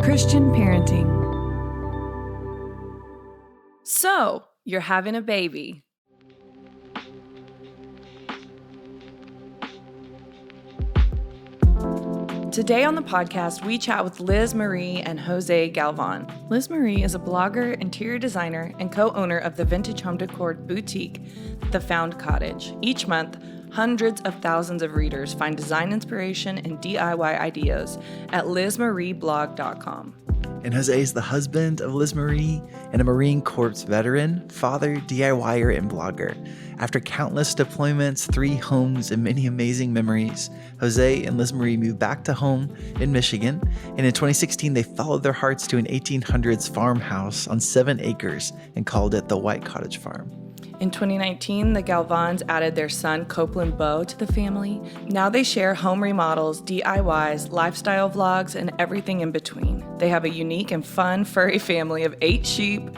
Christian parenting. So, you're having a baby. Today on the podcast, we chat with Liz Marie and Jose Galvan. Liz Marie is a blogger, interior designer, and co-owner of the vintage home decor boutique, The Found Cottage. Each month, hundreds of thousands of readers find design inspiration and DIY ideas at lizmarieblog.com. And Jose is the husband of Liz Marie and a Marine Corps veteran, father, DIYer, and blogger. After countless deployments, 3 homes, and many amazing memories, Jose and Liz Marie moved back to home in Michigan. And in 2016, they followed their hearts to an 1800s farmhouse on 7 acres and called it the White Cottage Farm. In 2019, the Galvans added their son, Copeland Beau, to the family. Now they share home remodels, DIYs, lifestyle vlogs, and everything in between. They have a unique and fun furry family of 8 sheep,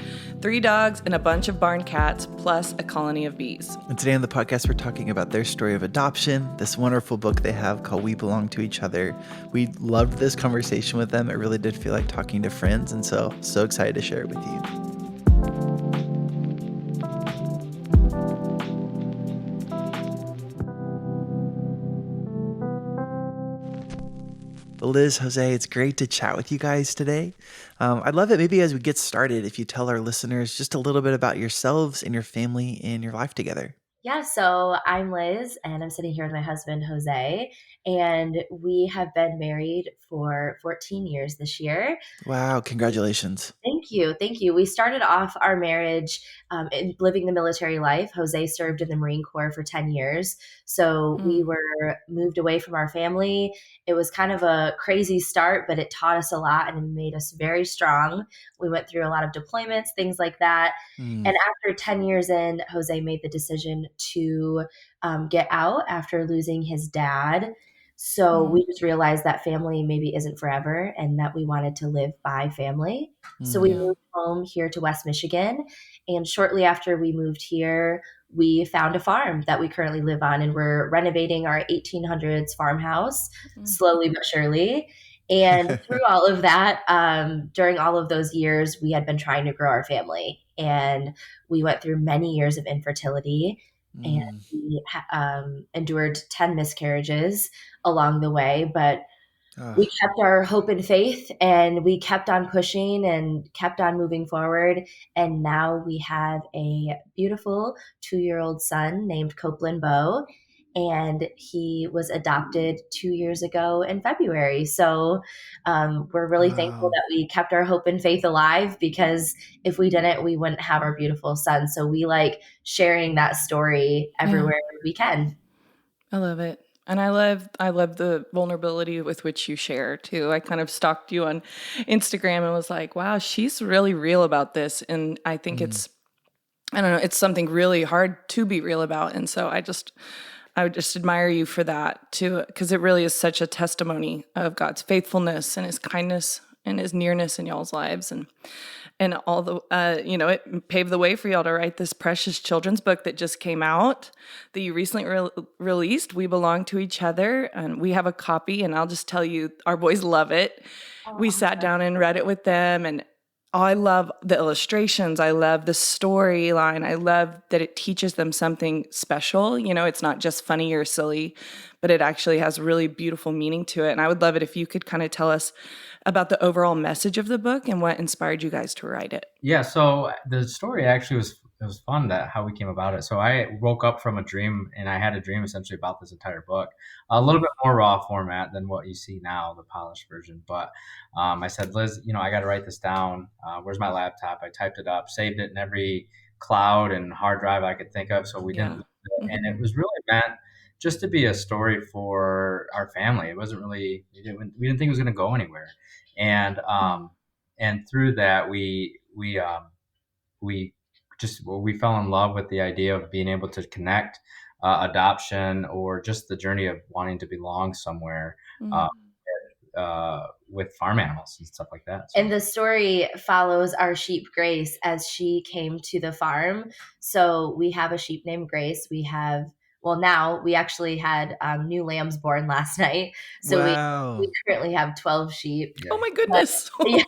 3 dogs, and a bunch of barn cats, plus a colony of bees. And today on the podcast, we're talking about their story of adoption, this wonderful book they have called We Belong to Each Other. We loved this conversation with them. It really did feel like talking to friends, and so excited to share it with you. Liz, Jose, it's great to chat with you guys today. I'd love it maybe as we get started, if you tell our listeners just a little bit about yourselves and your family and your life together. Yeah, so I'm Liz, and I'm sitting here with my husband, Jose, and we have been married for 14 years this year. Wow, congratulations. Thank you. Thank you. We started off our marriage in living the military life. Jose served in the Marine Corps for 10 years. So we were moved away from our family. It was kind of a crazy start, but it taught us a lot and it made us very strong. We went through a lot of deployments, things like that. And after 10 years in, Jose made the decision to get out after losing his dad. So we just realized that family maybe isn't forever and that we wanted to live by family. So we moved home here to West Michigan. And shortly after we moved here, we found a farm that we currently live on, and we're renovating our 1800s farmhouse slowly but surely. And through all of that, during all of those years, we had been trying to grow our family. And we went through many years of infertility. And we endured 10 miscarriages along the way, but we kept our hope and faith, and we kept on pushing and kept on moving forward. And now we have a beautiful 2-year-old son named Copeland Beau, and he was adopted 2 years ago in February. So we're really thankful that we kept our hope and faith alive, because if we didn't, we wouldn't have our beautiful son. So we like sharing that story everywhere we can. I love it. And I love the vulnerability with which you share too. I kind of stalked you on Instagram and was like, wow, she's really real about this. And I think it's something really hard to be real about. And so I would just admire you for that too, because it really is such a testimony of God's faithfulness and his kindness and his nearness in y'all's lives. And all the, it paved the way for y'all to write this precious children's book that just came out, that you recently released, We Belong to Each Other. And we have a copy, and I'll just tell you, our boys love it. We sat down and read it with them, and I love the illustrations. I love the storyline. I love that it teaches them something special. You know, it's not just funny or silly, but it actually has really beautiful meaning to it. And I would love it if you could kind of tell us about the overall message of the book and what inspired you guys to write it. Yeah, so the story actually was fun, that how we came about it. So I woke up from a dream, and I had a dream essentially about this entire book, a little bit more raw format than what you see now, the polished version. But I said, Liz, I got to write this down. Where's my laptop? I typed it up, saved it in every cloud and hard drive I could think of. So we didn't, and it was really meant just to be a story for our family. It wasn't really, we didn't think it was going to go anywhere. And through that, we fell in love with the idea of being able to connect adoption, or just the journey of wanting to belong somewhere with farm animals and stuff like that. So. And the story follows our sheep Grace as she came to the farm. So we have a sheep named Grace. We have Well, now we actually had new lambs born last night. So we Wow. currently have 12 sheep. Oh my But, goodness. yeah,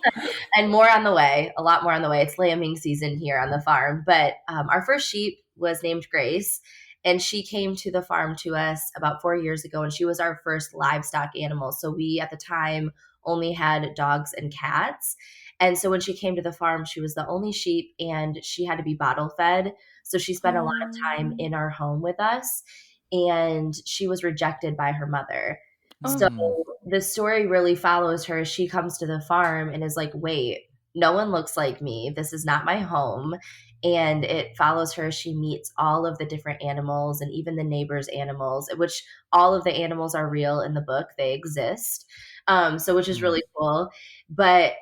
and more on the way, a lot more on the way. It's lambing season here on the farm. But our first sheep was named Grace, and she came to the farm to us about 4 years ago, and she was our first livestock animal. So we, at the time, only had dogs and cats. And so when she came to the farm, she was the only sheep, and she had to be bottle fed. So she spent a lot of time in our home with us, and she was rejected by her mother. So the story really follows her. She comes to the farm and is like, wait, no one looks like me. This is not my home. And it follows her. She meets all of the different animals and even the neighbors' animals, which all of the animals are real in the book. They exist. So which is really cool. But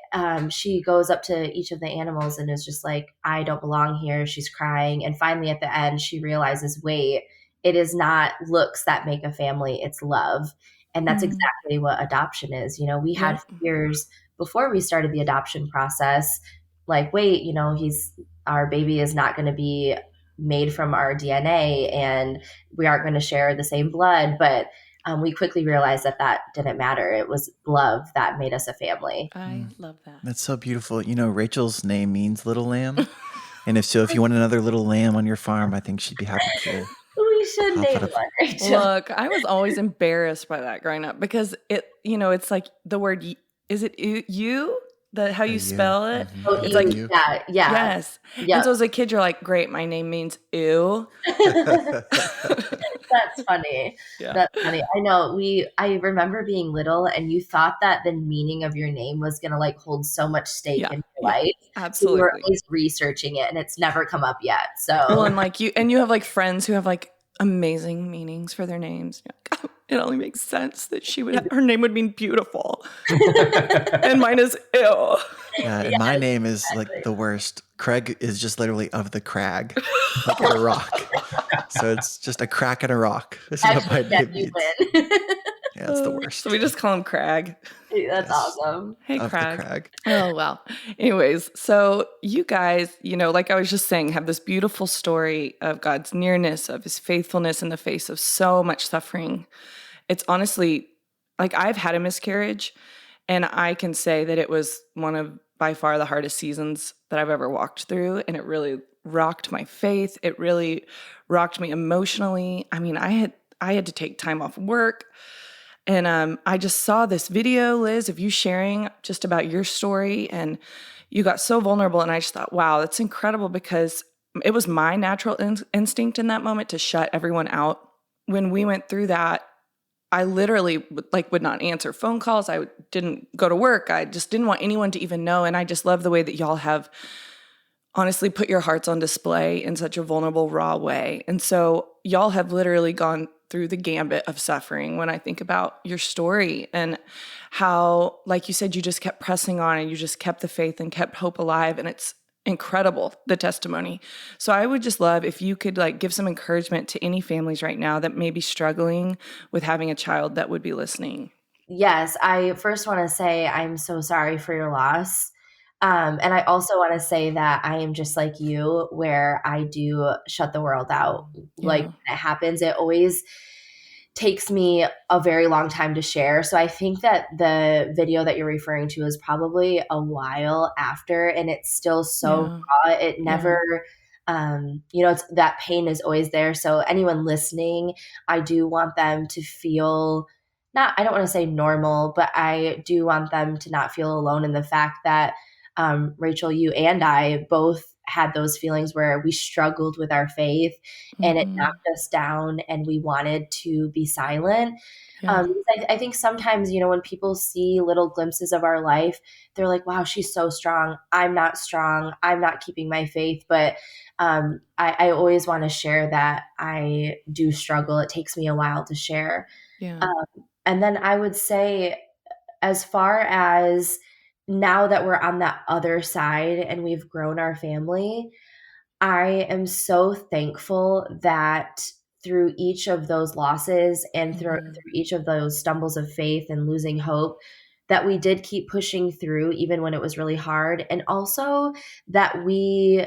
she goes up to each of the animals and is just like, I don't belong here. She's crying. And finally at the end, she realizes, wait, it is not looks that make a family, it's love. And that's exactly what adoption is. You know, we had fears before we started the adoption process, like, wait, you know, our baby is not going to be made from our DNA and we aren't going to share the same blood. But we quickly realized that that didn't matter. It was love that made us a family. I love that. That's so beautiful. You know, Rachel's name means little lamb. And if you want another little lamb on your farm, I think she'd be happy to. We should name one, Rachel. Look, I was always embarrassed by that growing up because it's like the word, is it you? How you spell it? Oh, it's like, yeah. Yes. Yep. And so as a kid, you're like, great, my name means ew. That's funny. Yeah. That's funny. I know I remember being little and you thought that the meaning of your name was going to like hold so much stake in your life. Absolutely. So you were always researching it and it's never come up yet. So, well, and like you have like friends who have like amazing meanings for their names. Like, oh, it only makes sense that her name would mean beautiful. And mine is ew. Yeah, and my name is like the worst. Craig is just literally of the crag, like a rock. So it's just a crack in a rock. That's what my name means. Yeah, it's the worst. So we just call him Crag. That's awesome. Hey, Crag. Oh, well. Anyways, so you guys, like I was just saying, have this beautiful story of God's nearness, of his faithfulness in the face of so much suffering. It's honestly, like I've had a miscarriage, and I can say that it was one of by far the hardest seasons that I've ever walked through, and it really rocked my faith. It really rocked me emotionally. I mean, I had to take time off work. And I just saw this video, Liz, of you sharing just about your story, and you got so vulnerable. And I just thought, wow, that's incredible, because it was my natural instinct in that moment to shut everyone out. When we went through that, I literally would not answer phone calls. I didn't go to work. I just didn't want anyone to even know. And I just love the way that y'all have honestly put your hearts on display in such a vulnerable, raw way. And so y'all have literally gone through the gambit of suffering when I think about your story and how, like you said, you just kept pressing on and you just kept the faith and kept hope alive. And it's incredible, the testimony. So I would just love if you could give some encouragement to any families right now that may be struggling with having a child that would be listening. Yes. I first want to say I'm so sorry for your loss. And I also want to say that I am just like you, where I do shut the world out. Yeah. Like when it happens, it always takes me a very long time to share. So I think that the video that you're referring to is probably a while after, and it's still so raw. It never, that pain is always there. So anyone listening, I do want them to feel I don't want to say normal, but I do want them to not feel alone in the fact that Rachel, you and I both had those feelings where we struggled with our faith and it knocked us down and we wanted to be silent. Yeah. I think sometimes, when people see little glimpses of our life, they're like, wow, she's so strong. I'm not strong. I'm not keeping my faith. But I always want to share that I do struggle. It takes me a while to share. Yeah. And then I would say, as far as now that we're on that other side and we've grown our family, I am so thankful that through each of those losses and through each of those stumbles of faith and losing hope, that we did keep pushing through even when it was really hard. And also that we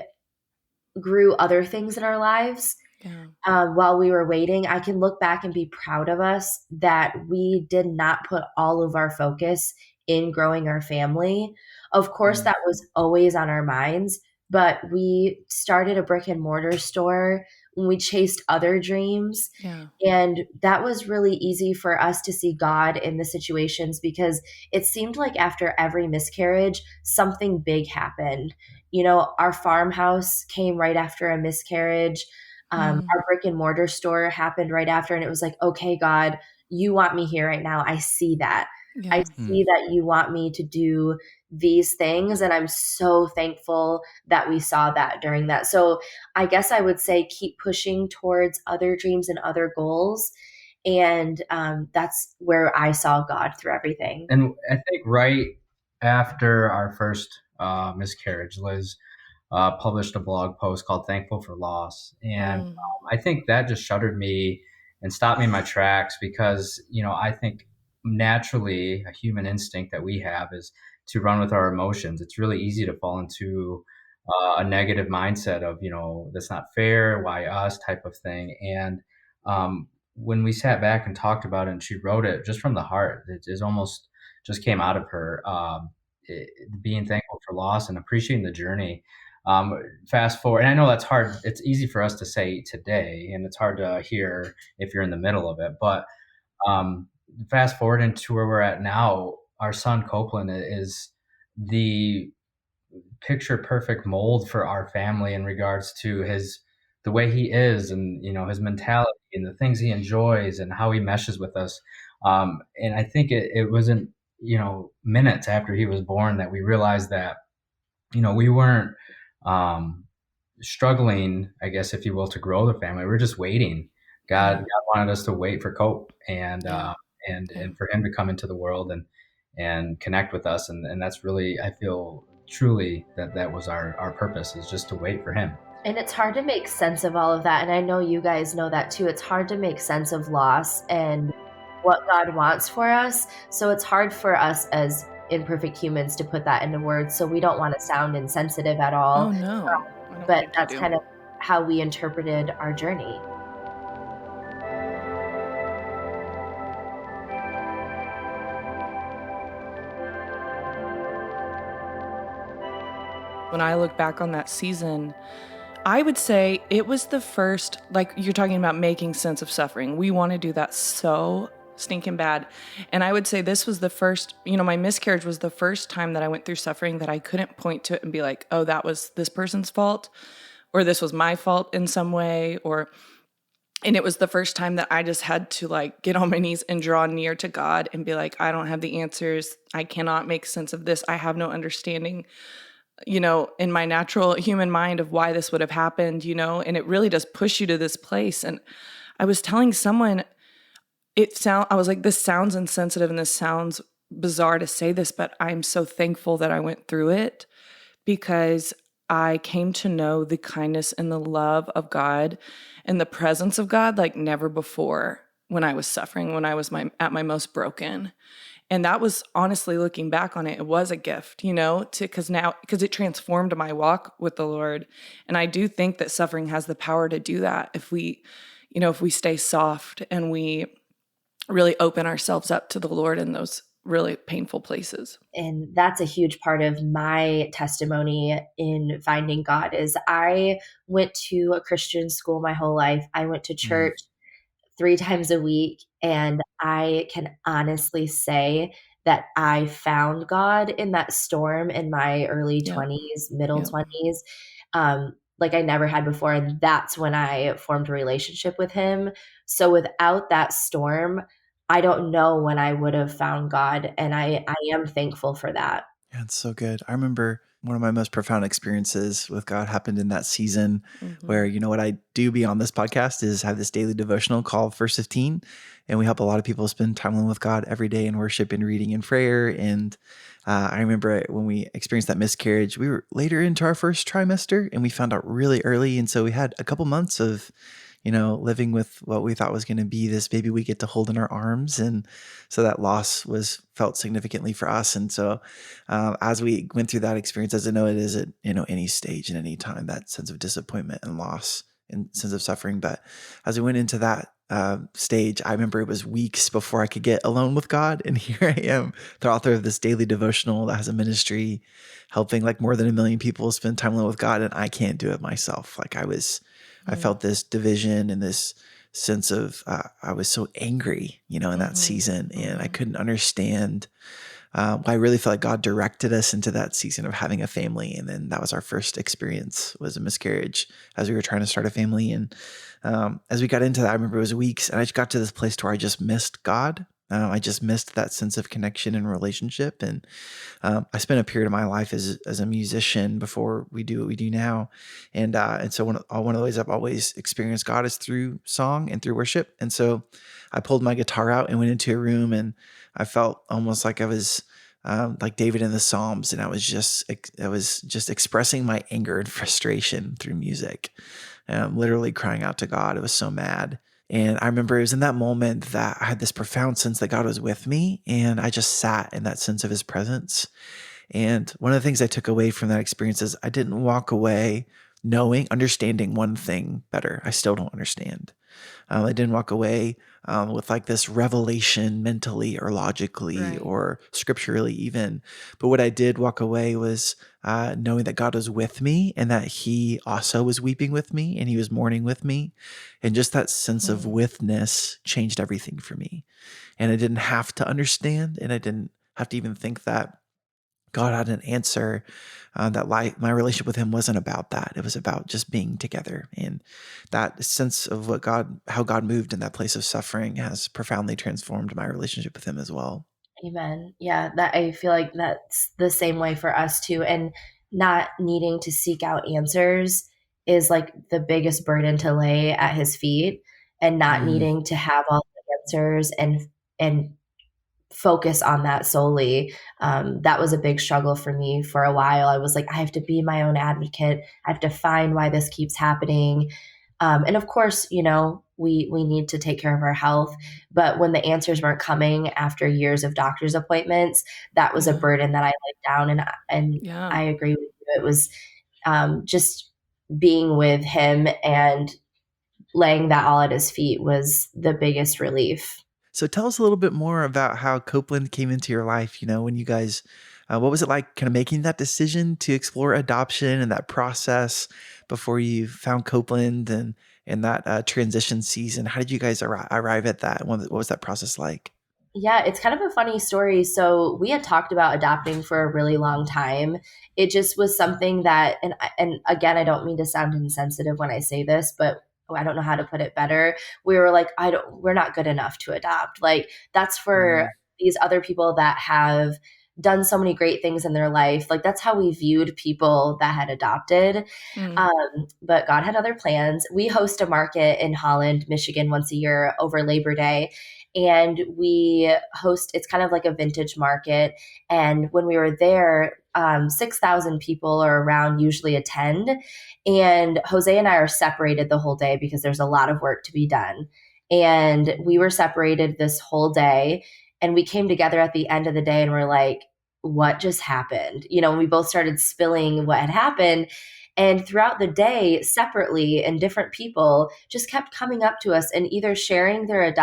grew other things in our lives. Yeah. While we were waiting, I can look back and be proud of us that we did not put all of our focus in growing our family. Of course, Mm. that was always on our minds, but we started a brick and mortar store when we chased other dreams. Yeah. And that was really easy for us to see God in the situations because it seemed like after every miscarriage, something big happened. You know, our farmhouse came right after a miscarriage. Mm. Our brick and mortar store happened right after, and it was like, okay, God, you want me here right now. I see that. I Yeah. Mm. see that you want me to do these things. And I'm so thankful that we saw that during that. So I guess I would say keep pushing towards other dreams and other goals. And that's where I saw God through everything. And I think right after our first miscarriage, Liz published a blog post called "Thankful for Loss," and Mm. I think that just shuddered me and stopped me in my tracks because I think naturally a human instinct that we have is to run with our emotions. It's really easy to fall into a negative mindset of that's not fair, why us type of thing. And when we sat back and talked about it, and she wrote it just from the heart, it is almost just came out of her. Being thankful for loss and appreciating the journey. Fast forward, and I know that's hard. It's easy for us to say today, and it's hard to hear if you're in the middle of it. But um, fast forward into where we're at now, our son Copeland is the picture perfect mold for our family in regards to the way he is, and his mentality and the things he enjoys and how he meshes with us. And I think it wasn't minutes after he was born that we realized that we weren't um, struggling, I guess, if you will, to grow the family. We were just waiting. God, Yeah. God wanted us to wait for Cope and Yeah. Yeah. and for him to come into the world and connect with us. And that's really, I feel truly that was our purpose, is just to wait for him. And it's hard to make sense of all of that. And I know you guys know that too. It's hard to make sense of loss and what God wants for us. So it's hard for us as imperfect humans to put that into words. So we don't want to sound insensitive at Oh all. no, I don't But think you that's do. kind of how we interpreted our journey. When I look back on that season, I would say it was the first, like you're talking about making sense of suffering. We want to do that so stinking bad. And I would say this was the first, my miscarriage was the first time that I went through suffering that I couldn't point to it and be like, oh, that was this person's fault, or this was my fault in some way, and it was the first time that I just had to like get on my knees and draw near to God and be like, I don't have the answers. I cannot make sense of this. I have no understanding, in my natural human mind of why this would have happened, and it really does push you to this place. And I was telling someone, I was like, this sounds insensitive and this sounds bizarre to say this, but I'm so thankful that I went through it because I came to know the kindness and the love of God and the presence of God like never before when I was suffering, when I was at my most broken. And that was honestly, looking back on it, it was a gift, because it transformed my walk with the Lord. And I do think that suffering has the power to do that if we stay soft and we really open ourselves up to the Lord in those really painful places. And that's a huge part of my testimony in finding God is I went to a Christian school my whole life. I went to Mm. church 3 times a week. And I can honestly say that I found God in that storm in my early Yep. 20s, middle Yep. 20s, like I never had before. And that's when I formed a relationship with Him. So without that storm, I don't know when I would have found God. And I am thankful for that. Yeah, it's so good. I remember one of my most profound experiences with God happened in that season where, Mm-hmm. what I do beyond this podcast is have this daily devotional called First 15. And we help a lot of people spend time alone with God every day in worship and reading and prayer. And I remember when we experienced that miscarriage, we were later into our first trimester and we found out really early. And so we had a couple months of, living with what we thought was going to be this baby we get to hold in our arms. And so that loss was felt significantly for us. And so as we went through that experience, as I know it is at any stage and any time, that sense of disappointment and loss and sense of suffering. But as we went into that stage, I remember it was weeks before I could get alone with God. And here I am, the author of this daily devotional that has a ministry helping like more than 1 million people spend time alone with God. And I can't do it myself. Like I felt this division and this sense of, I was so angry, in that season, and I couldn't understand I really felt like God directed us into that season of having a family. And then that was our first experience, was a miscarriage as we were trying to start a family. And as we got into that, I remember it was weeks, and I just got to this place where I just missed God. I just missed that sense of connection and relationship. And I spent a period of my life as a musician before we do what we do now. And so one of the ways I've always experienced God is through song and through worship. And so I pulled my guitar out and went into a room, and I felt almost like I was like David in the Psalms, and I was just expressing my anger and frustration through music, and I'm literally crying out to God. I was so mad. And I remember it was in that moment that I had this profound sense that God was with me, and I just sat in that sense of his presence. And one of the things I took away from that experience is I didn't walk away understanding one thing better. I still don't understand. I didn't walk away with like this revelation mentally or logically or scripturally even. But what I did walk away was knowing that God was with me, and that he also was weeping with me, and he was mourning with me. And just that sense of withness changed everything for me. And I didn't have to understand, and I didn't have to even think that God had an answer. My relationship with him wasn't about that. It was about just being together. And that sense of how God moved in that place of suffering has profoundly transformed my relationship with him as well. Amen. Yeah, that I feel like that's the same way for us too. And not needing to seek out answers is like the biggest burden to lay at his feet, and not needing to have all the answers and focus on that solely. That was a big struggle for me for a while. I was like, I have to be my own advocate. I have to find why this keeps happening. And of course, we need to take care of our health. But when the answers weren't coming after years of doctor's appointments, that was a burden that I laid down. And I agree with you. It was just being with him and laying that all at his feet was the biggest relief. So tell us a little bit more about how Copeland came into your life. When you guys, what was it like kind of making that decision to explore adoption and that process before you found Copeland and that transition season? How did you guys arrive at that? What was that process like? Yeah, it's kind of a funny story. So we had talked about adopting for a really long time. It just was something that, and again, I don't mean to sound insensitive when I say this, but I don't know how to put it better. We were like, we're not good enough to adopt. Like, that's for these other people that have done so many great things in their life. Like, that's how we viewed people that had adopted. But God had other plans. We host a market in Holland, Michigan once a year over Labor Day. And it's kind of like a vintage market. And when we were there, 6,000 people or around usually attend. And Jose and I are separated the whole day because there's a lot of work to be done. And we were separated this whole day. And we came together at the end of the day and we're like, what just happened? We both started spilling what had happened. And throughout the day, separately, and different people just kept coming up to us and either sharing their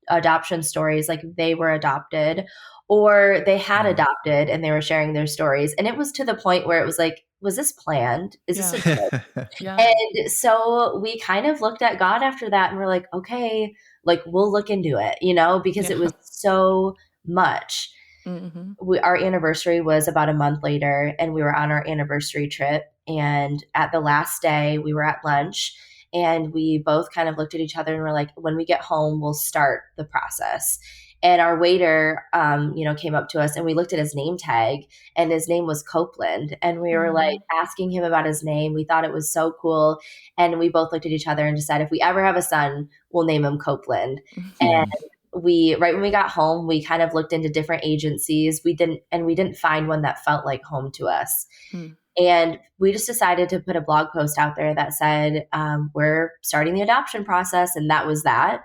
adoption stories, like they were adopted, or they had adopted and they were sharing their stories. And it was to the point where it was like, was this planned? Is this a joke? And so we kind of looked at God after that and we're like, okay, like we'll look into it, because it was so much. Our anniversary was about a month later, and we were on our anniversary trip. And at the last day, we were at lunch, and we both kind of looked at each other and were like, when we get home, we'll start the process. And our waiter, came up to us, and we looked at his name tag, and his name was Copeland. And we were like asking him about his name. We thought it was so cool. And we both looked at each other and decided if we ever have a son, we'll name him Copeland. And right when we got home, we kind of looked into different agencies. We didn't find one that felt like home to us. And we just decided to put a blog post out there that said, we're starting the adoption process. And that was that.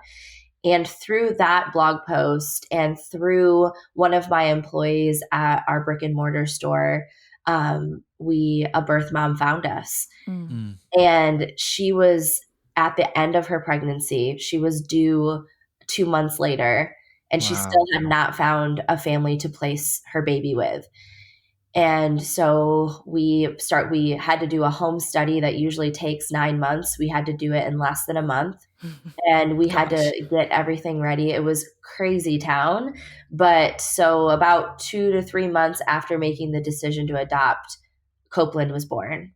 And through that blog post and through one of my employees at our brick and mortar store, a birth mom found us. And she was at the end of her pregnancy. She was due 2 months later, and she Wow. still had not found a family to place her baby with. And so we had to do a home study that usually takes 9 months. We had to do it in less than a month. And we had Gosh. to get everything ready. It was crazy town. But so about 2 to 3 months after making the decision to adopt, Copeland was born.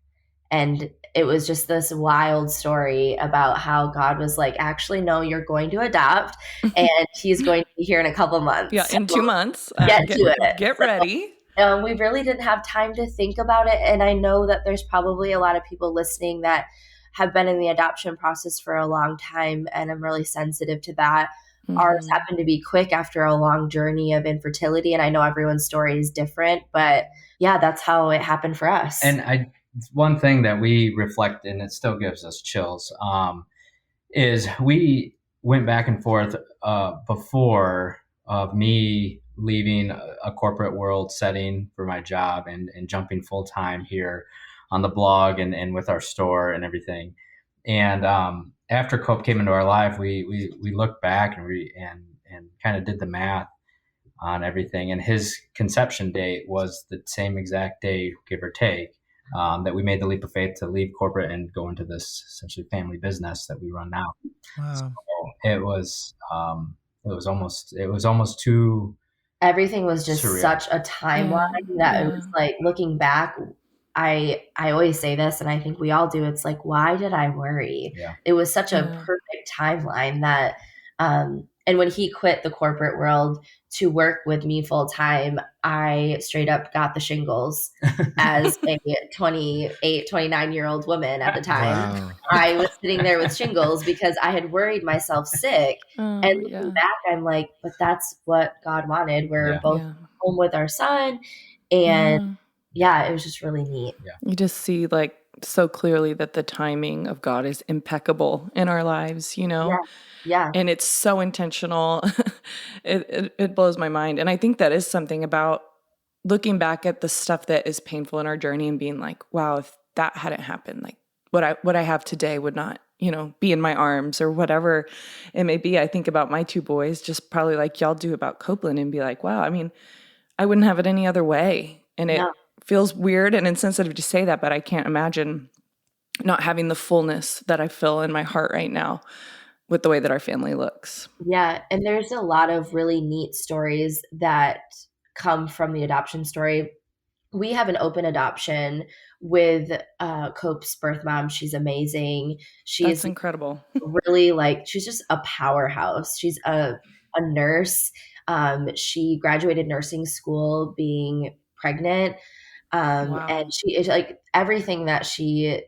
And it was just this wild story about how God was like, actually, no, you're going to adopt, and he's going to be here in a couple months. Yeah, in 2 months. Get to it. Get So, ready. we really didn't have time to think about it. And I know that there's probably a lot of people listening that have been in the adoption process for a long time, and I'm really sensitive to that. Ours happened to be quick after a long journey of infertility, and I know everyone's story is different, but yeah, that's how it happened for us. And one thing that we reflect, and it still gives us chills, is we went back and forth before of me leaving a corporate world setting for my job and jumping full time here on the blog and with our store and everything. And after Cope came into our life, we looked back and kind of did the math on everything. And his conception date was the same exact day, give or take, that we made the leap of faith to leave corporate and go into this essentially family business that we run now. Wow. So it was almost too. Everything was just surreal. Such a timeline that it was like, looking back, I always say this, and I think we all do. It's like, why did I worry? Yeah. It was such a perfect timeline that, and when he quit the corporate world to work with me full time, I straight up got the shingles as a 28, 29-year-old woman at the time. Wow. I was sitting there with shingles because I had worried myself sick. And looking back, I'm like, but that's what God wanted. We're both home with our son. And it was just really neat. Yeah. You just see like so clearly that the timing of God is impeccable in our lives, you know? Yeah. And it's so intentional. It blows my mind. And I think that is something about looking back at the stuff that is painful in our journey and being like, wow, if that hadn't happened, like what I have today would not, you know, be in my arms or whatever it may be. I think about my two boys, just probably like y'all do about Copeland, and be like, wow, I mean, I wouldn't have it any other way. And it feels weird and insensitive to say that, but I can't imagine not having the fullness that I feel in my heart right now with the way that our family looks. Yeah. And there's a lot of really neat stories that come from the adoption story. We have an open adoption with Cope's birth mom. She's amazing. That's incredible. Really, like, she's just a powerhouse. She's a nurse. She graduated nursing school being pregnant. And she is like, everything that she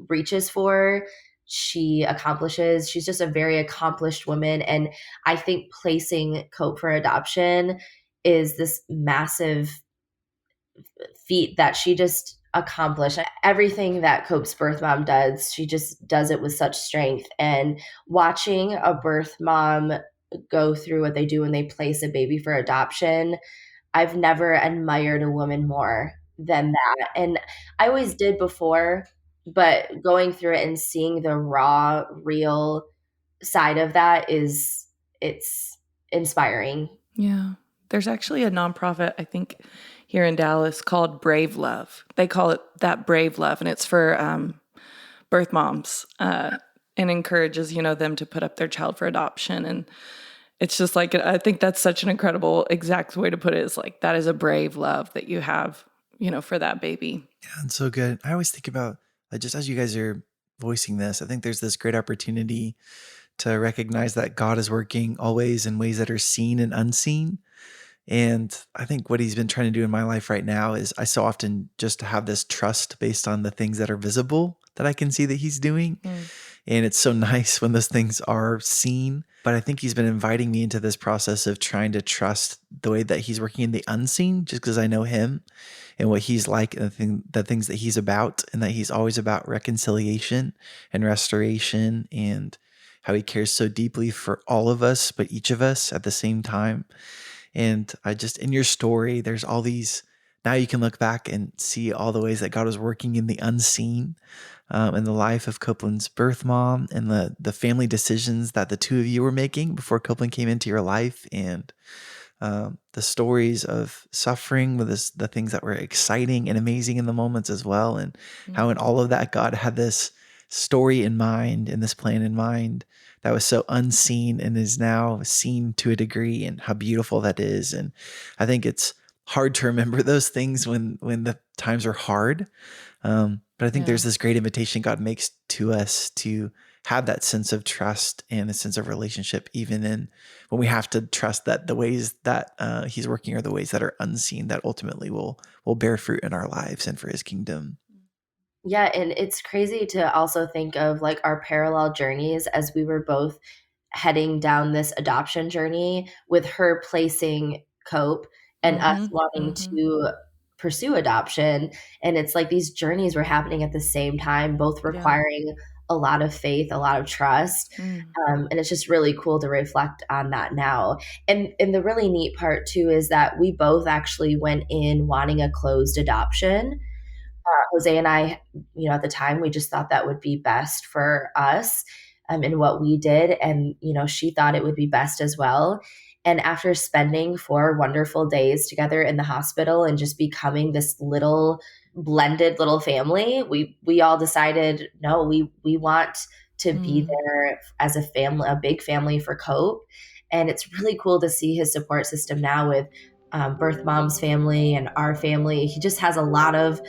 reaches for, she accomplishes. She's just a very accomplished woman. And I think placing Cope for adoption is this massive feat that she just accomplished. Everything that Cope's birth mom does, she just does it with such strength. And watching a birth mom go through what they do when they place a baby for adoption, I've never admired a woman more than that. And I always did before, but going through it and seeing the raw, real side of that it's inspiring. Yeah. There's actually a nonprofit, I think, here in Dallas called Brave Love. They call it that Brave Love, and it's for birth moms, and encourages, you know, them to put up their child for adoption. And it's just like, I think that's such an incredible, exact way to put it, is like, that is a brave love that you have, you know, for that baby. Yeah, and so good. I always think about, just as you guys are voicing this, I think there's this great opportunity to recognize that God is working always in ways that are seen and unseen. And I think what he's been trying to do in my life right now is I so often just have this trust based on the things that are visible that I can see that he's doing. And it's so nice when those things are seen. But I think he's been inviting me into this process of trying to trust the way that he's working in the unseen, just because I know him and what he's like and the things that he's about, and that he's always about reconciliation and restoration, and how he cares so deeply for all of us, but each of us at the same time. And I just, in your story, there's all these now you can look back and see all the ways that God was working in the unseen, in the life of Copeland's birth mom, and the family decisions that the two of you were making before Copeland came into your life, and the stories of suffering with the things that were exciting and amazing in the moments as well, and how in all of that God had this story in mind and this plan in mind that was so unseen and is now seen to a degree, and how beautiful that is. And I think it's hard to remember those things when the times are hard. But I think there's this great invitation God makes to us to have that sense of trust and a sense of relationship, even in when we have to trust that the ways that he's working are the ways that are unseen, that ultimately will bear fruit in our lives and for his kingdom. Yeah, and it's crazy to also think of like our parallel journeys as we were both heading down this adoption journey, with her placing Cope and us wanting to pursue adoption. And it's like these journeys were happening at the same time, both requiring a lot of faith, a lot of trust. And it's just really cool to reflect on that now. And the really neat part too is that we both actually went in wanting a closed adoption. Jose and I, at the time, we just thought that would be best for us, and what we did. And, she thought it would be best as well. And after spending 4 wonderful days together in the hospital and just becoming this little blended little family, we all decided, no, we want to be there as a family, a big family for Cope. And it's really cool to see his support system now with birth mom's family and our family. He just has a lot of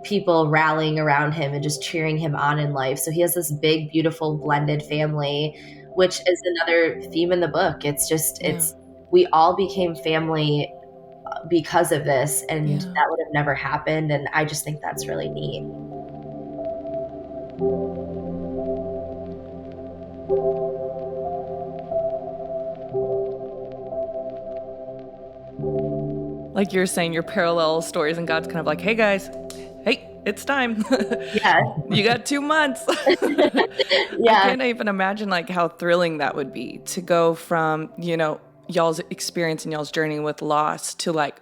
people rallying around him and just cheering him on in life. So he has this big, beautiful, blended family, which is another theme in the book. It's just, we all became family because of this, and that would have never happened. And I just think that's really neat. Like you're saying, your parallel stories, and God's kind of like, hey guys, hey, it's time. Yeah. You got 2 months. I can't even imagine like how thrilling that would be to go from, y'all's experience and y'all's journey with loss to like,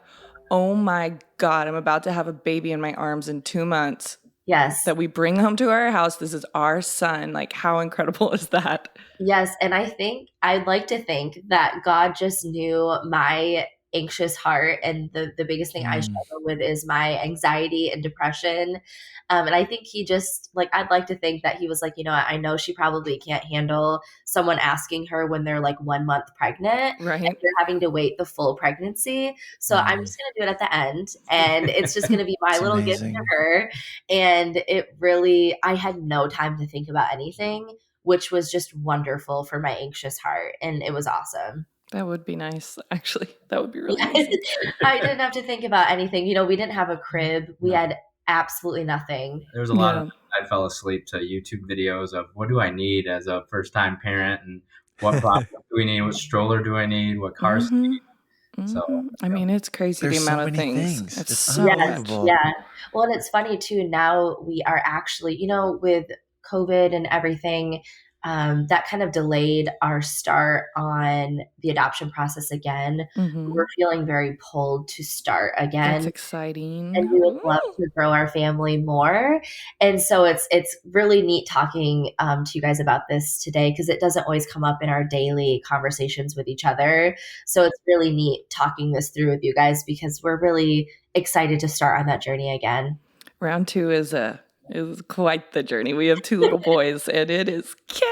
oh my God, I'm about to have a baby in my arms in 2 months. Yes. That we bring home to our house. This is our son. Like, how incredible is that? Yes. And I'd like to think that God just knew my anxious heart. And the biggest thing I struggle with is my anxiety and depression. And I think he just I'd like to think that he was like, I know she probably can't handle someone asking her when they're like 1 month pregnant, right? And they're having to wait the full pregnancy. So I'm just going to do it at the end. And it's just going to be my little gift to her. And I had no time to think about anything, which was just wonderful for my anxious heart. And it was awesome. That would be nice, actually. That would be really nice. I didn't have to think about anything. We didn't have a crib. We had absolutely nothing. There was a lot of, I fell asleep to YouTube videos of what do I need as a first-time parent, and what product do we need, what stroller do I need, what car seat. So I mean, it's crazy the amount of things. It's so unbelievable. Yeah. Well, and it's funny too. Now we are actually, with COVID and everything, that kind of delayed our start on the adoption process again. We're feeling very pulled to start again. That's exciting. And we would love to grow our family more. And so it's really neat talking to you guys about this today, because it doesn't always come up in our daily conversations with each other. So it's really neat talking this through with you guys, because we're really excited to start on that journey again. Round 2 is quite the journey. We have 2 little boys, and it is chaos.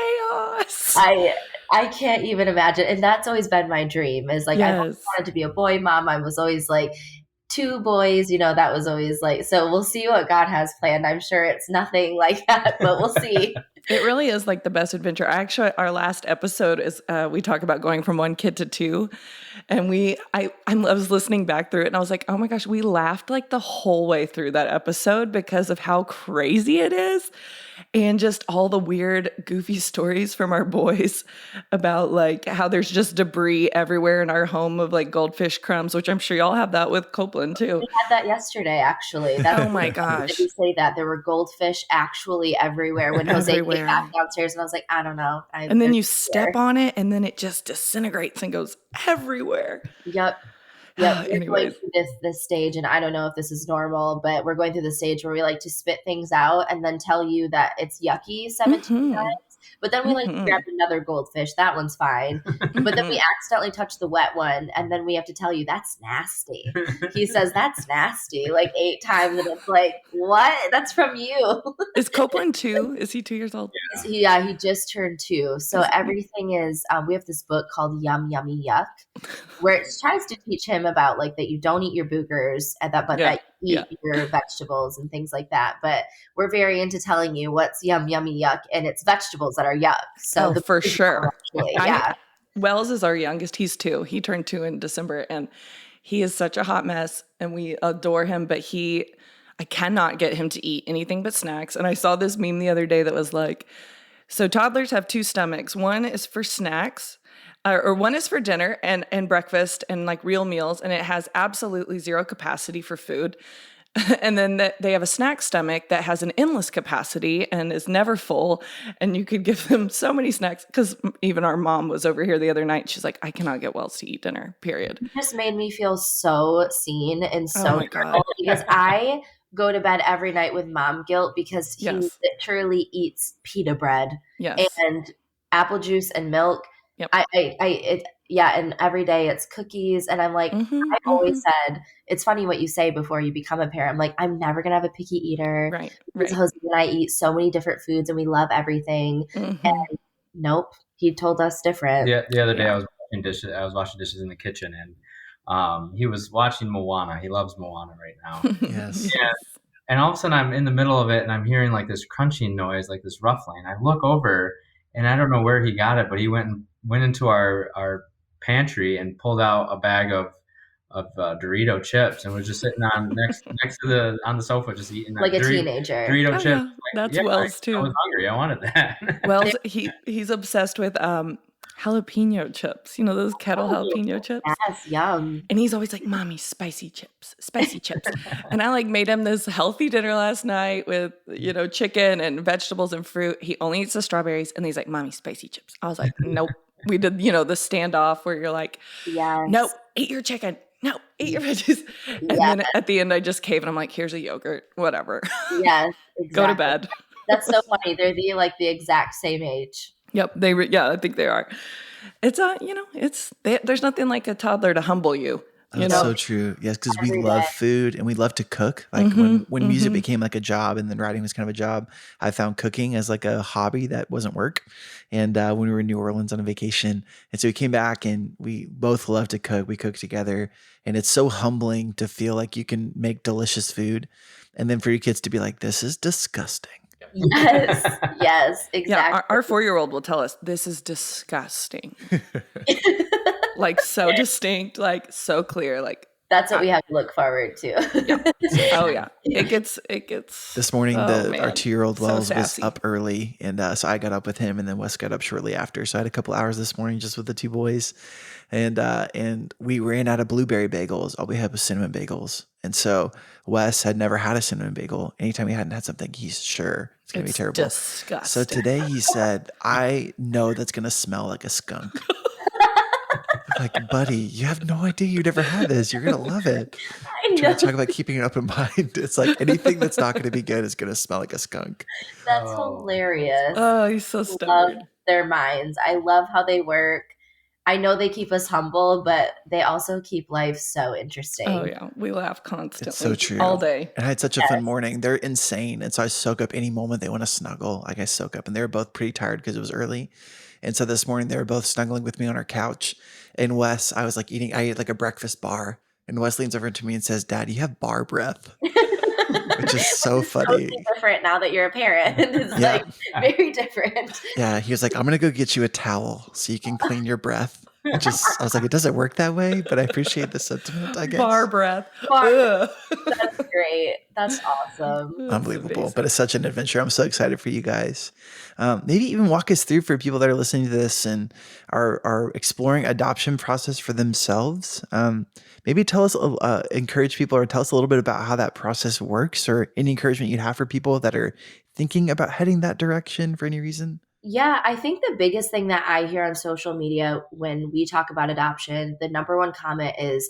I can't even imagine. And that's always been my dream, is like, I always wanted to be a boy mom. I was always like 2 boys, that was always like, so we'll see what God has planned. I'm sure it's nothing like that, but we'll see. It really is like the best adventure. Actually, our last episode is we talk about going from 1 kid to 2. And I was listening back through it, and I was like, oh my gosh, we laughed like the whole way through that episode because of how crazy it is. And just all the weird, goofy stories from our boys about like how there's just debris everywhere in our home of like goldfish crumbs, which I'm sure y'all have that with Copeland too. We had that yesterday, actually. Oh my gosh. Did you say that? There were goldfish actually everywhere when Jose came back downstairs, and I was like, I don't know. And then you step on it, and then it just disintegrates and goes everywhere. Yep. Yeah, we're going Anyways. through this stage, and I don't know if this is normal, but we're going through the stage where we like to spit things out and then tell you that it's yucky 17 Mm-hmm. times. But then we like to Mm-hmm. grab another goldfish. That one's fine. But then Mm-hmm. we accidentally touch the wet one, and then we have to tell you that's nasty. He says that's nasty like 8 times, and it's like, what? That's from you. Is Copeland 2? Is he 2 years old? He just turned 2. So everything is, we have this book called Yum Yummy Yuck, where it tries to teach him about like that you don't eat your boogers and that, but Yeah. that you eat your vegetables and things like that. But we're very into telling you what's yum yummy yuck, and it's vegetables that are yuck. So for sure. actually, yeah. Wells is our youngest. He's 2. He turned 2 in December, and he is such a hot mess, and we adore him. But I cannot get him to eat anything but snacks. And I saw this meme the other day that was like, so toddlers have 2 stomachs. One is for snacks, or one is for dinner and breakfast and like real meals, and it has absolutely zero capacity for food. And then they have a snack stomach that has an endless capacity and is never full. And you could give them so many snacks, because even our mom was over here the other night. She's like, I cannot get Wells to eat dinner, period. It just made me feel so seen and so my God. normal, because I go to bed every night with mom guilt because he Yes. literally eats pita bread Yes. and apple juice and milk. Yep. And every day it's cookies. And I'm like, I always said, it's funny what you say before you become a parent. I'm like, I'm never going to have a picky eater. Right. Because Jose and I eat so many different foods and we love everything. And nope, he told us different. Yeah, the other day I was washing dishes in the kitchen, and he was watching Moana. He loves Moana right now. Yes. And all of a sudden I'm in the middle of it and I'm hearing like this crunching noise, like this ruffling. I look over and I don't know where he got it, but he went into our pantry and pulled out a bag of Dorito chips and was just sitting on next to on the sofa just eating like a teenager. Dorito chips. Yeah. That's Wells too. I was hungry. I wanted that. Wells, he's obsessed with jalapeno chips. You know, those kettle jalapeno chips? Yes, yum. And he's always like, Mommy, spicy chips. And I like made him this healthy dinner last night with, chicken and vegetables and fruit. He only eats the strawberries, and he's like, Mommy, spicy chips. I was like, nope. We did, the standoff where you're like, yes. Nope, eat your chicken. No, eat your veggies. And then at the end, I just cave and I'm like, here's a yogurt, whatever. Yes, exactly. Go to bed. That's so funny. They're the exact same age. Yep. I think they are. It's there's nothing like a toddler to humble you. That's so true. Yes, because we love food and we love to cook. Like when music became like a job and then writing was kind of a job, I found cooking as like a hobby that wasn't work. And when we were in New Orleans on a vacation, and so we came back and we both love to cook. We cook together, and it's so humbling to feel like you can make delicious food, and then for your kids to be like, "This is disgusting." Yes, exactly. Yeah, our 4-year-old will tell us this is disgusting. Like so distinct, like so clear, like that's what we have to look forward to. Yeah. Oh yeah, it gets. This morning, our 2-year-old Wells was up early, and so I got up with him, and then Wes got up shortly after. So I had a couple hours this morning just with the 2 boys, and we ran out of blueberry bagels. All we had was cinnamon bagels, and so Wes had never had a cinnamon bagel. Anytime he hadn't had something, he's sure it's gonna be terrible. Disgusting. So today he said, "I know that's gonna smell like a skunk." Like, buddy, you have no idea. You never had this. You're going to love it. I know. Trying to talk about keeping an open mind. It's like anything that's not going to be good is going to smell like a skunk. That's hilarious. Oh, he's so stubborn. Love their minds. I love how they work. I know they keep us humble, but they also keep life so interesting. Oh, yeah. We laugh constantly. It's so true. All day. And I had such a fun morning. They're insane. And so I soak up any moment they want to snuggle. Like I soak up. And they were both pretty tired because it was early. And so this morning they were both snuggling with me on our couch. And Wes, I ate like a breakfast bar. And Wes leans over to me and says, "Dad, you have bar breath." Which is so funny. Totally different now that you're a parent. It's like very different. Yeah, he was like, "I'm going to go get you a towel so you can clean your breath." I was like, it doesn't work that way, but I appreciate the sentiment, I guess. Bar breath. That's great. That's awesome. Unbelievable. But it's such an adventure. I'm so excited for you guys. Maybe even walk us through for people that are listening to this and are exploring adoption process for themselves. Maybe tell us, encourage people or tell us a little bit about how that process works, or any encouragement you'd have for people that are thinking about heading that direction for any reason. Yeah, I think the biggest thing that I hear on social media when we talk about adoption, the number one comment is,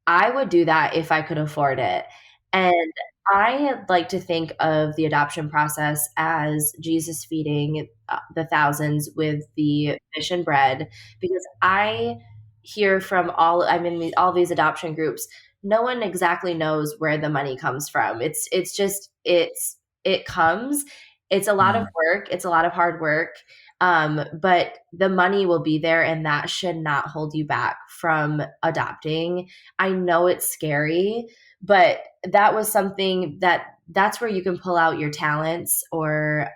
I would do that if I could afford it. And I like to think of the adoption process as Jesus feeding the thousands with the fish and bread, because I hear from I'm in all these adoption groups. No one exactly knows where the money comes from. It comes. It's a lot of work. It's a lot of hard work. But the money will be there, and that should not hold you back from adopting. I know it's scary, but that was something that's where you can pull out your talents, or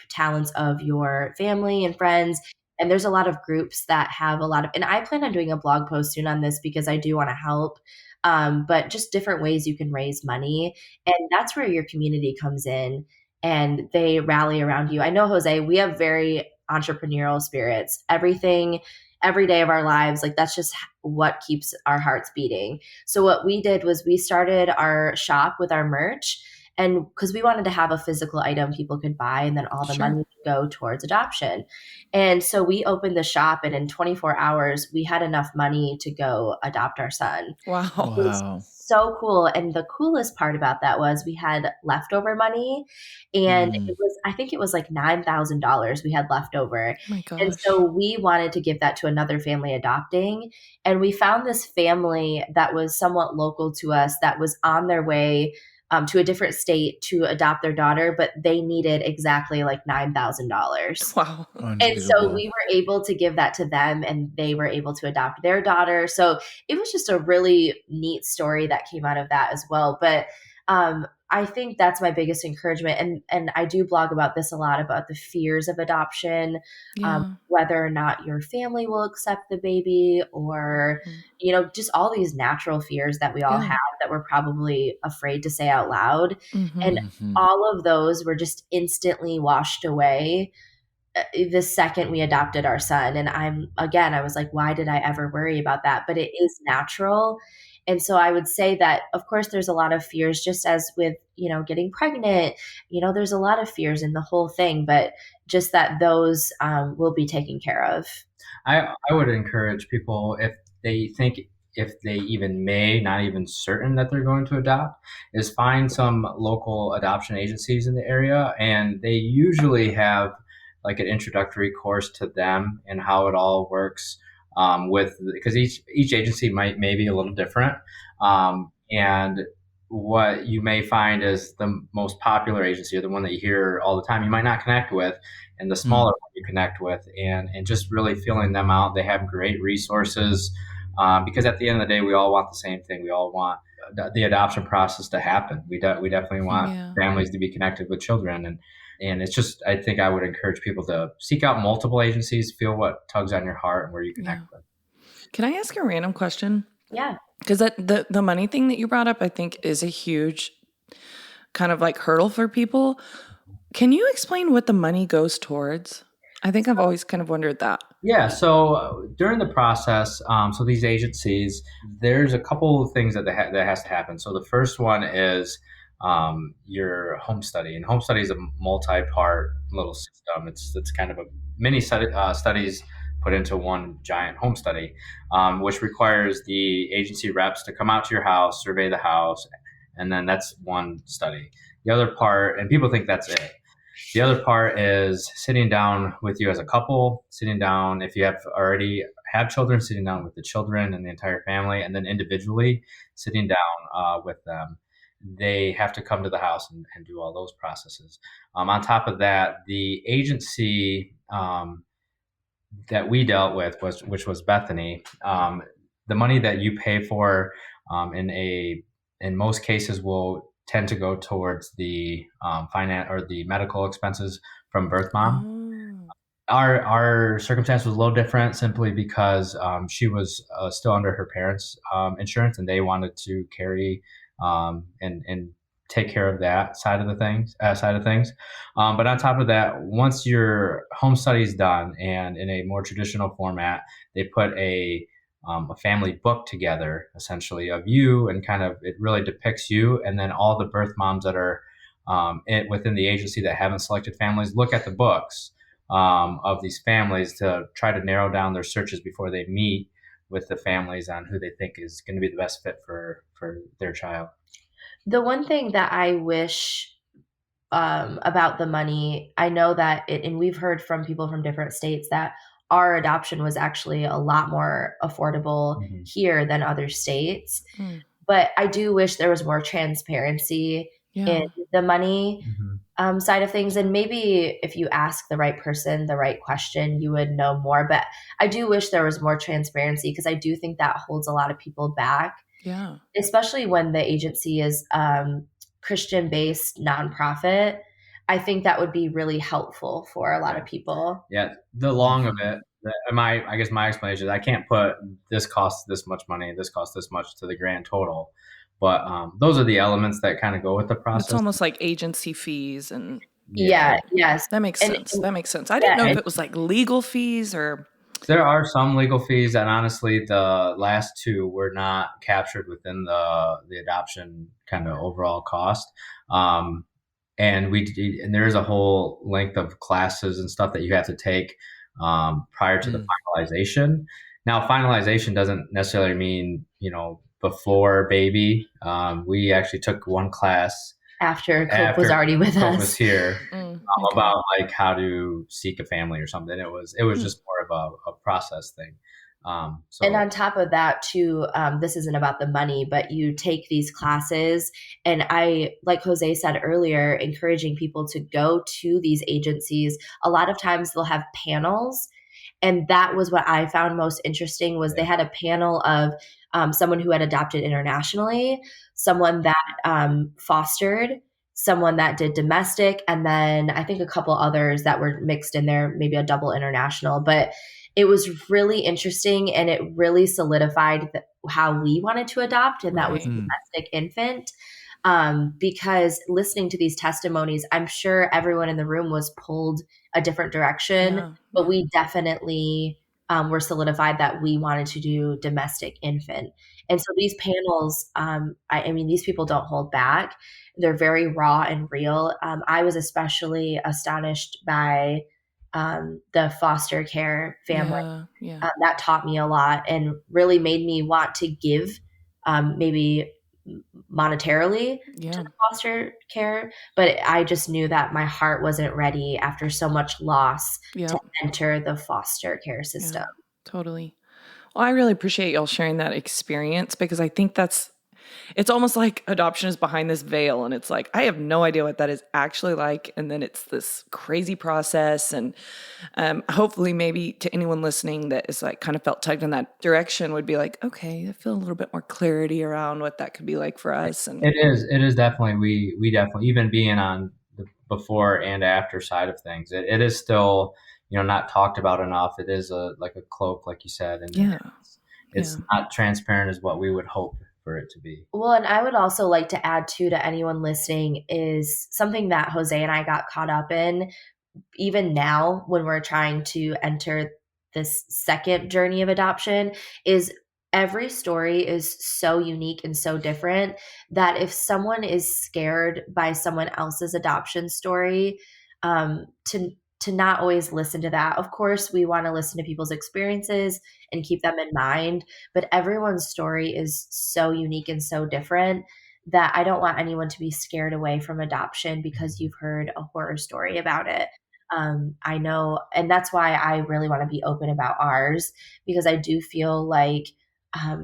talents of your family and friends. And there's a lot of groups that have a lot of, and I plan on doing a blog post soon on this because I do want to help. But just different ways you can raise money. And that's where your community comes in and they rally around you. I know, Jose, we have very entrepreneurial spirits. Everything, every day of our lives, like that's just what keeps our hearts beating. So what we did was we started our shop with our merch, and because we wanted to have a physical item people could buy, and then all the money would go towards adoption. And so we opened the shop, and in 24 hours, we had enough money to go adopt our son. Wow. It was so cool. And the coolest part about that was we had leftover money, and I think it was like $9,000 we had left over. Oh my gosh. And so we wanted to give that to another family adopting. And we found this family that was somewhat local to us that was on their way to a different state to adopt their daughter, but they needed exactly like $9,000. Wow. And so we were able to give that to them, and they were able to adopt their daughter. So it was just a really neat story that came out of that as well. But I think that's my biggest encouragement. And I do blog about this a lot, about the fears of adoption, whether or not your family will accept the baby, or, just all these natural fears that we all have that we're probably afraid to say out loud. And all of those were just instantly washed away the second we adopted our son. And I was like, why did I ever worry about that? But it is natural. And so I would say that, of course, there's a lot of fears, just as with, getting pregnant, there's a lot of fears in the whole thing, but just that those will be taken care of. I would encourage people, if they think, if they even not even certain that they're going to adopt, is find some local adoption agencies in the area. And they usually have like an introductory course to them and how it all works. Because each agency may be a little different, and what you may find is the most popular agency, or the one that you hear all the time, you might not connect with, and the smaller one you connect with, and just really feeling them out. They have great resources, because at the end of the day, we all want the same thing. We all want the adoption process to happen. We definitely want families to be connected with children, and it's just, I think I would encourage people to seek out multiple agencies, feel what tugs on your heart and where you connect with. Can I ask a random question? Yeah. Because the money thing that you brought up, I think, is a huge kind of like hurdle for people. Can you explain what the money goes towards? I think I've always kind of wondered that. Yeah. So during the process, so these agencies, there's a couple of things that has to happen. So the first one is your home study, and home study is a multi-part little system. It's kind of a mini studies put into one giant home study, which requires the agency reps to come out to your house, survey the house, and then that's one study. The other part, and people think that's it. The other part is sitting down with you as a couple, sitting down, if you already have children, sitting down with the children and the entire family, and then individually sitting down with them. They have to come to the house and do all those processes. On top of that, the agency that we dealt with, which was Bethany, the money that you pay for in most cases will tend to go towards the finance or the medical expenses from birth mom. Our circumstance was a little different, simply because she was still under her parents' insurance, and they wanted to carry and take care of that side of things. But on top of that, once your home study is done, and in a more traditional format, they put a family book together, essentially, of you, and kind of, it really depicts you, and then all the birth moms that are within the agency that haven't selected families look at the books of these families to try to narrow down their searches before they meet with the families on who they think is going to be the best fit for their child. The one thing that I wish about the money, I know that and we've heard from people from different states that our adoption was actually a lot more affordable here than other states. But I do wish there was more transparency in the money side of things. And maybe if you ask the right person the right question, you would know more. But I do wish there was more transparency, because I do think that holds a lot of people back. Yeah. Especially when the agency is Christian-based nonprofit. I think that would be really helpful for a lot of people. Yeah. The long of it, I guess my explanation is I can't put this costs this much money, this costs this much to the grand total. But those are the elements that kind of go with the process. It's almost like agency fees and yes. That makes sense. That makes sense. I didn't know if it was like legal fees or. There are some legal fees, and honestly, the last two were not captured within the adoption kind of overall cost. And there is a whole length of classes and stuff that you have to take prior to the finalization. Now, finalization doesn't necessarily mean, before baby. We actually took one class after Cope was already with us. Was here about like how to seek a family or something. It was just more of a process thing. And on top of that too, this isn't about the money, but you take these classes, and I, like Jose said earlier, encouraging people to go to these agencies. A lot of times they'll have panels, and that was what I found most interesting was they had a panel of someone who had adopted internationally, someone that fostered, someone that did domestic, and then I think a couple others that were mixed in there, maybe a double international. But it was really interesting, and it really solidified how we wanted to adopt, and that was domestic infant. Because listening to these testimonies, I'm sure everyone in the room was pulled a different direction, but we definitely were solidified that we wanted to do domestic infant. And so these panels, I mean, these people don't hold back. They're very raw and real. I was especially astonished by the foster care family. That taught me a lot and really made me want to give maybe monetarily to the foster care. But I just knew that my heart wasn't ready after so much loss to enter the foster care system. Totally. Well, I really appreciate y'all sharing that experience, because I think it's almost like adoption is behind this veil, and it's like, I have no idea what that is actually like. And then it's this crazy process. And hopefully maybe to anyone listening that is like kind of felt tugged in that direction would be like, okay, I feel a little bit more clarity around what that could be like for us. And it is definitely, we definitely, even being on the before and after side of things, it is still, not talked about enough. It is like a cloak, like you said, and it's not transparent as what we would hope for it to be. Well, and I would also like to add too, to anyone listening, is something that Jose and I got caught up in, even now when we're trying to enter this second journey of adoption, is every story is so unique and so different that if someone is scared by someone else's adoption story, to not always listen to that. Of course, we want to listen to people's experiences and keep them in mind, but everyone's story is so unique and so different that I don't want anyone to be scared away from adoption because you've heard a horror story about it. I know, and that's why I really want to be open about ours, because I do feel like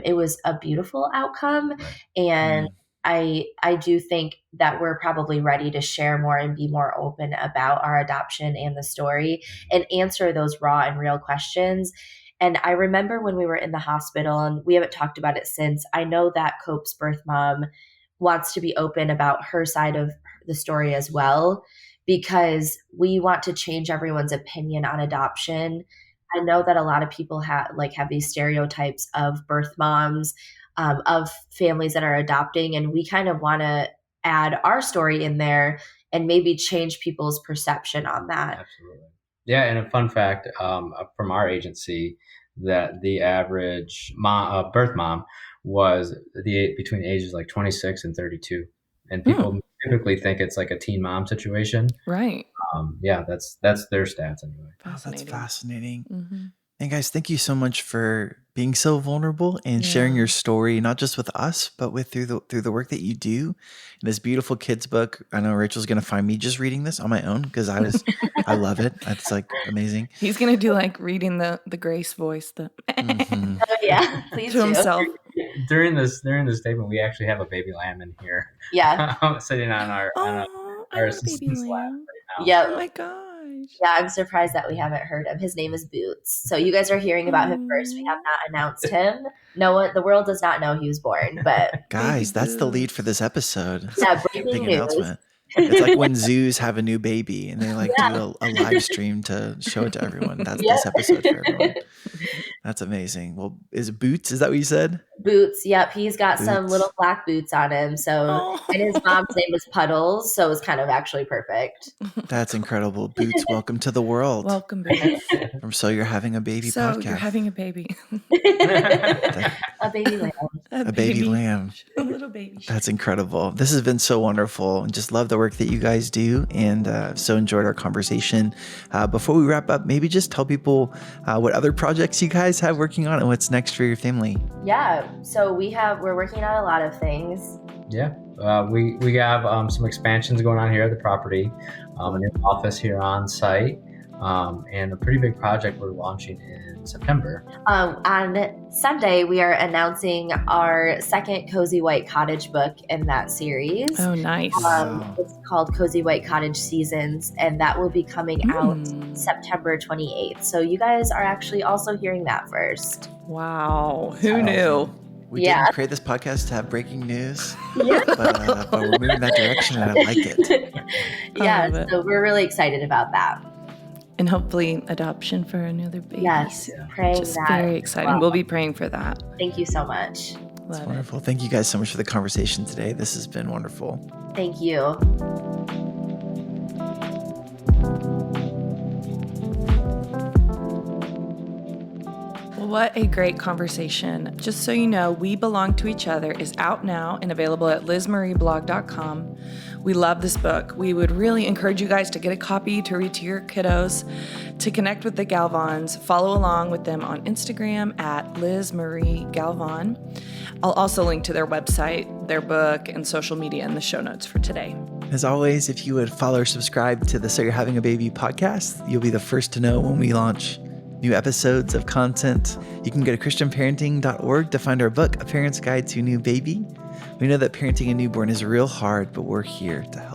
it was a beautiful outcome, and I do think that we're probably ready to share more and be more open about our adoption and the story and answer those raw and real questions. And I remember when we were in the hospital, and we haven't talked about it since, I know that Cope's birth mom wants to be open about her side of the story as well, because we want to change everyone's opinion on adoption. I know that a lot of people have these stereotypes of birth moms, of families that are adopting, and we kind of want to add our story in there and maybe change people's perception on that. Absolutely. Yeah, and a fun fact from our agency, that the average birth mom was between ages like 26 and 32, and people typically think it's like a teen mom situation. Right. That's their stats anyway. That's fascinating. And guys, thank you so much for being so vulnerable and sharing your story, not just with us, but with through the work that you do. In this beautiful kids book. I know Rachel's going to find me just reading this on my own because I love it. It's like amazing. He's going to do like reading the Grace voice Oh yeah, please to do. himself. During this statement, we actually have a baby lamb in here. Yeah. Sitting on our assistant's lap right now. Yep. Oh my gosh. Yeah, I'm surprised that we haven't heard him. His name is Boots. So you guys are hearing about him first. We have not announced him. No one, the world does not know he was born, but Guys, that's the lead for this episode. yeah, breaking Big news. announcement. It's like when zoos have a new baby and they like do a live stream to show it to everyone. That's this episode for everyone. That's amazing. Well, is Boots, is that what you said? Boots, yep. He's got some little black boots on him. So, and his mom's name was Puddles. So it's kind of actually perfect. That's incredible. Boots, welcome to the world. Welcome, Boots. From So You're Having a Baby So podcast. you're having a baby. A baby lamb. A baby lamb. A little baby. That's incredible. This has been so wonderful, and just love the work that you guys do, and so enjoyed our conversation. Before we wrap up, maybe just tell people what other projects you guys have working on and what's next for your family. Yeah. So we're working on a lot of things. Yeah. We have some expansions going on here at the property, a new office here on site, and a pretty big project we're launching in September. On Sunday, we are announcing our second Cozy White Cottage book in that series. Oh, nice. It's called Cozy White Cottage Seasons, and that will be coming out September 28th. So you guys are actually also hearing that first. Wow. Who knew? We didn't create this podcast to have breaking news, but we're moving in that direction, and I like it. Yeah, so we're really excited about that. And hopefully adoption for another baby. Yes, praying Just that. very exciting. We'll be praying for that. Thank you so much. That's wonderful. Thank you guys so much for the conversation today. This has been wonderful. Thank you. What a great conversation. Just so you know, We Belong to Each Other is out now and available at lizmarieblog.com. We love this book. We would really encourage you guys to get a copy to read to your kiddos, to connect with the Galvans, follow along with them on Instagram at lizmariegalvan. I'll also link to their website, their book, and social media in the show notes for today. As always, if you would follow or subscribe to the So You're Having a Baby podcast, you'll be the first to know when we launch new episodes of content. You can go to christianparenting.org to find our book, A Parent's Guide to a New Baby. We know that parenting a newborn is real hard, but we're here to help.